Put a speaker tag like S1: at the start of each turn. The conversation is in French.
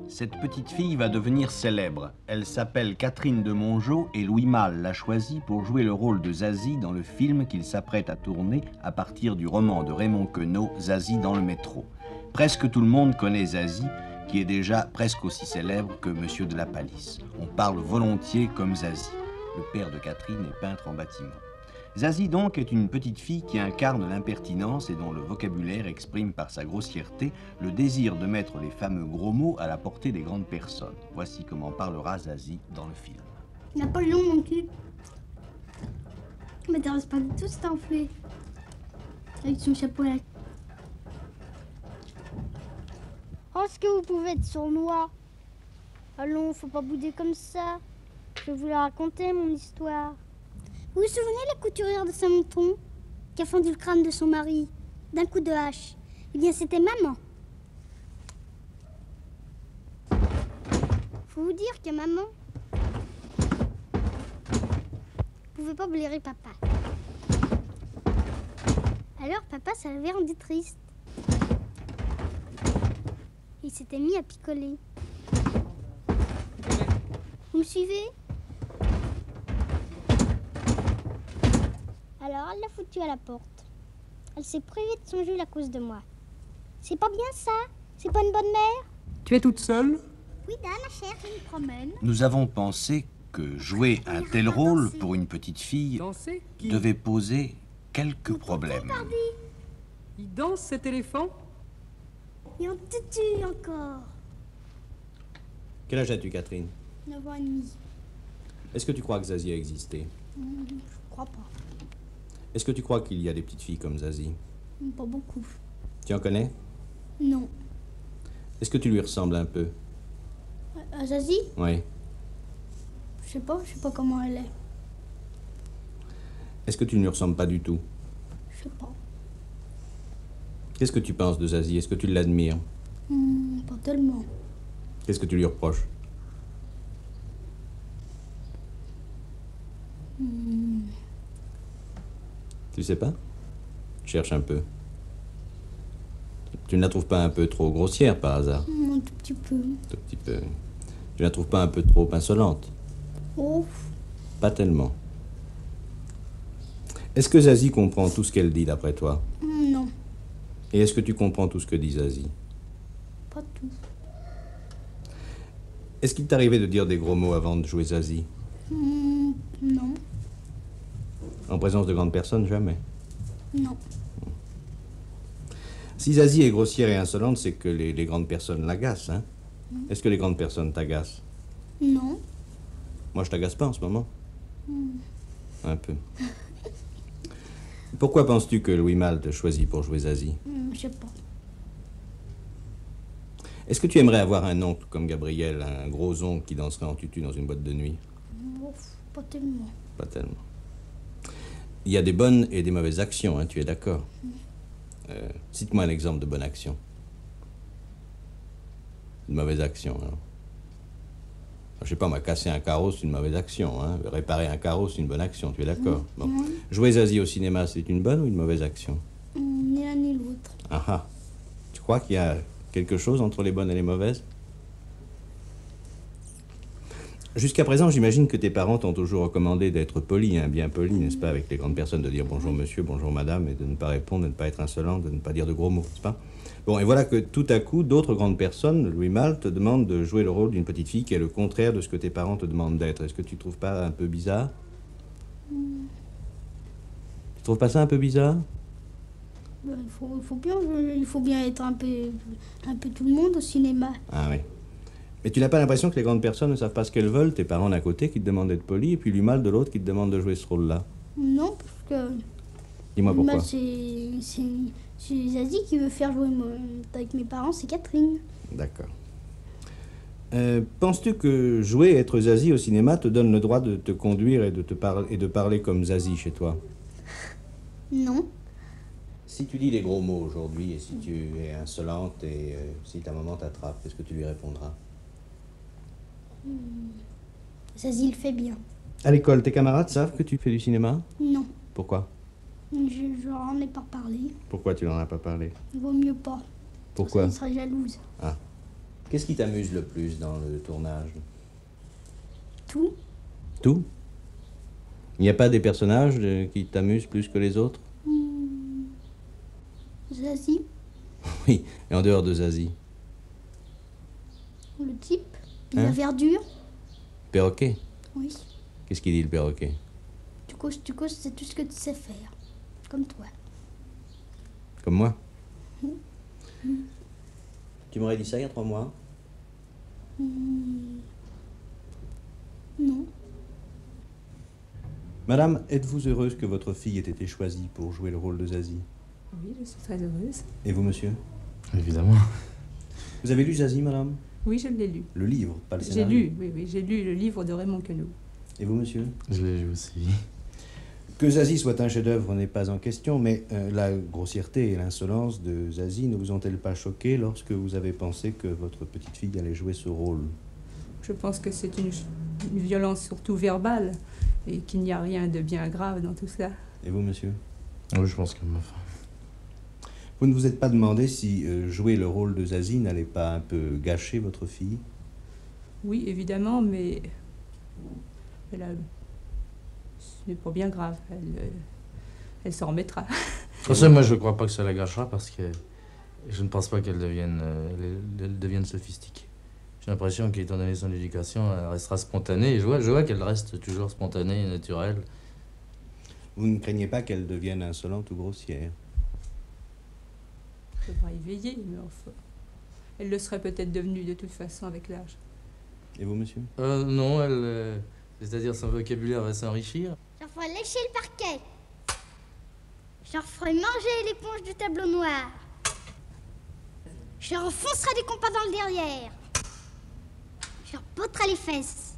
S1: Cette petite fille va devenir célèbre. Elle s'appelle Catherine de Mongeau et Louis Malle l'a choisie pour jouer le rôle de Zazie dans le film qu'il s'apprête à tourner à partir du roman de Raymond Queneau, Zazie dans le métro. Presque tout le monde connaît Zazie, qui est déjà presque aussi célèbre que Monsieur de la Palisse. On parle volontiers comme Zazie. Le père de Catherine est peintre en bâtiment. Zazie donc est une petite fille qui incarne l'impertinence et dont le vocabulaire exprime par sa grossièreté le désir de mettre les fameux gros mots à la portée des grandes personnes. Voici comment parlera Zazie dans le film.
S2: Il n'a pas le long mon cul. Il m'intéresse pas du tout cet enflé. Avec son chapeau à la...
S3: Oh, est-ce que vous pouvez être sournois? Allons, faut pas bouder comme ça. Je vais vous la raconter, mon histoire.
S2: Vous vous souvenez la couturière de Saint-Monton qui a fendu le crâne de son mari d'un coup de hache? Eh bien, c'était maman. Faut vous dire que maman pouvait pas blairer papa. Alors papa, ça l'avait rendu triste. Il s'était mis à picoler. Vous me suivez?
S3: Alors elle l'a foutu à la porte. Elle s'est privée de son Jules à cause de moi. C'est pas bien ça? C'est pas une bonne mère?
S4: Tu es toute seule?
S2: Oui, Dan, ma chère, je me promène.
S1: Nous avons pensé que jouer un tel rôle pour une petite fille
S4: Danser? Qui?
S1: devait poser quelques problèmes.
S4: Il danse cet éléphant?
S2: Et en tutu encore.
S5: Quel âge as-tu, Catherine?
S2: 9 ans et demi.
S5: Est-ce que tu crois que Zazie a existé?
S2: Je crois pas.
S5: Est-ce que tu crois qu'il y a des petites filles comme Zazie?
S2: Pas beaucoup.
S5: Tu en connais?
S2: Non.
S5: Est-ce que tu lui ressembles un peu?
S2: À Zazie?
S5: Oui.
S2: Je sais pas comment elle est.
S5: Est-ce que tu ne lui ressembles pas du tout?
S2: Je sais pas.
S5: Qu'est-ce que tu penses de Zazie? Est-ce que tu l'admires?
S2: Pas tellement.
S5: Qu'est-ce que tu lui reproches? Tu sais pas? Cherche un peu. Tu ne la trouves pas un peu trop grossière par hasard?
S2: Un tout petit peu.
S5: Tout petit peu. Tu ne la trouves pas un peu trop insolente?
S2: Oh,
S5: Pas tellement. Est-ce que Zazie comprend tout ce qu'elle dit d'après toi?
S2: non,
S5: Et est-ce que tu comprends tout ce que dit Zazie?
S2: pas tout.
S5: Est-ce qu'il t'arrivait de dire des gros mots avant de jouer Zazie?
S2: Non,
S5: En présence de grandes personnes, jamais.
S2: non.
S5: Si Zazie est grossière et insolente, c'est que les grandes personnes l'agacent, hein? Est-ce que les grandes personnes t'agacent?
S2: Non.
S5: Moi, je t'agace pas en ce moment. Un peu. Pourquoi penses-tu que Louis Malle te choisit pour jouer Zazie?
S2: Je sais pas.
S5: Est-ce que tu aimerais avoir un oncle comme Gabriel, un gros oncle qui danserait en tutu dans une boîte de nuit?
S2: Pas tellement.
S5: Pas tellement. Il y a des bonnes et des mauvaises actions, hein, tu es d'accord? Cite-moi un exemple de bonne action. Une mauvaise action, alors. Je sais pas, moi, casser un carreau, c'est une mauvaise action, hein. Réparer un carreau, c'est une bonne action, tu es d'accord? Bon. Jouer Zazie au cinéma, c'est une bonne ou une mauvaise action?
S2: Ni l'un ni l'autre.
S5: Ah ah. Tu crois qu'il y a quelque chose entre les bonnes et les mauvaises? Jusqu'à présent, j'imagine que tes parents t'ont toujours recommandé d'être poli, hein, bien poli, n'est-ce pas, avec les grandes personnes, de dire bonjour monsieur, bonjour madame, et de ne pas répondre, de ne pas être insolent, de ne pas dire de gros mots, n'est-ce pas? Bon, et voilà que tout à coup, d'autres grandes personnes, Louis Malle, te demandent de jouer le rôle d'une petite fille qui est le contraire de ce que tes parents te demandent d'être. Est-ce que tu trouves pas un peu bizarre? Tu trouves pas ça un peu bizarre?
S2: Il faut bien être un peu tout le monde au cinéma.
S5: Ah oui. Mais tu n'as pas l'impression que les grandes personnes ne savent pas ce qu'elles veulent? Tes parents d'un côté qui te demandent d'être poli, et puis Louis Malle de l'autre qui te demande de jouer ce rôle-là.
S2: Non, parce que...
S5: Dis-moi pourquoi.
S2: C'est Zazie qui veut faire jouer avec mes parents, c'est Catherine.
S5: D'accord. Penses-tu que jouer et être Zazie au cinéma te donne le droit de te conduire et de parler comme Zazie chez toi?
S2: Non.
S5: Si tu dis des gros mots aujourd'hui et si tu es insolente et si ta maman t'attrape, qu'est-ce que tu lui répondras?
S2: Zazie le fait bien.
S5: À l'école, tes camarades savent que tu fais du cinéma?
S2: Non.
S5: Pourquoi?
S3: Je n'en ai pas parlé.
S5: Pourquoi tu n'en as pas parlé?
S3: Il vaut mieux pas.
S5: Pourquoi?
S3: Elle serait jalouse.
S5: Ah. Qu'est-ce qui t'amuse le plus dans le tournage?
S3: Tout.
S5: Tout? Il n'y a pas des personnages qui t'amusent plus que les autres?
S3: Zazie,
S5: Oui, et en dehors de Zazie?
S3: le type,
S5: Hein?
S3: la verdure.
S5: Perroquet?
S3: Oui.
S5: Qu'est-ce qu'il dit le perroquet?
S3: Tu causes, c'est tout ce que tu sais faire. Comme toi.
S5: Comme moi? Tu m'aurais dit ça il y a 3 mois?
S3: Non.
S5: Madame, êtes-vous heureuse que votre fille ait été choisie pour jouer le rôle de Zazie?
S4: Oui, je suis très heureuse.
S5: Et vous, monsieur?
S6: Évidemment.
S5: Vous avez lu Zazie, madame?
S4: Oui, je l'ai lu.
S5: Le livre, pas le
S4: J'ai
S5: scénario?
S4: lu, oui, j'ai lu le livre de Raymond Queneau.
S5: Et vous, monsieur?
S6: Je l'ai lu aussi.
S5: Que Zazie soit un chef-d'œuvre n'est pas en question, mais la grossièreté et l'insolence de Zazie ne vous ont-elles pas choqué lorsque vous avez pensé que votre petite fille allait jouer ce rôle?
S4: Je pense que c'est une violence surtout verbale et qu'il n'y a rien de bien grave dans tout cela.
S5: Et vous, monsieur?
S6: Oui, je pense que ma femme.
S5: Vous ne vous êtes pas demandé si jouer le rôle de Zazie n'allait pas un peu gâcher votre fille?
S4: Oui, évidemment, mais elle a... ce n'est pas bien grave. Elle s'en remettra.
S6: Pour ça, moi, je crois pas que ça la gâchera parce que je ne pense pas qu'elle devienne sophistiquée. J'ai l'impression qu'étant donné son éducation, elle restera spontanée. Et je vois qu'elle reste toujours spontanée et naturelle.
S5: Vous ne craignez pas qu'elle devienne insolente ou grossière?
S4: Elle devra y veiller, mais enfin... Elle le serait peut-être devenue de toute façon avec l'âge.
S5: Et vous, monsieur?
S6: Non, elle... c'est-à-dire son vocabulaire va s'enrichir.
S2: Je leur ferai lécher le parquet. Je leur ferai manger l'éponge du tableau noir. Je leur enfoncerai des compas dans le derrière. Je leur botterai les fesses.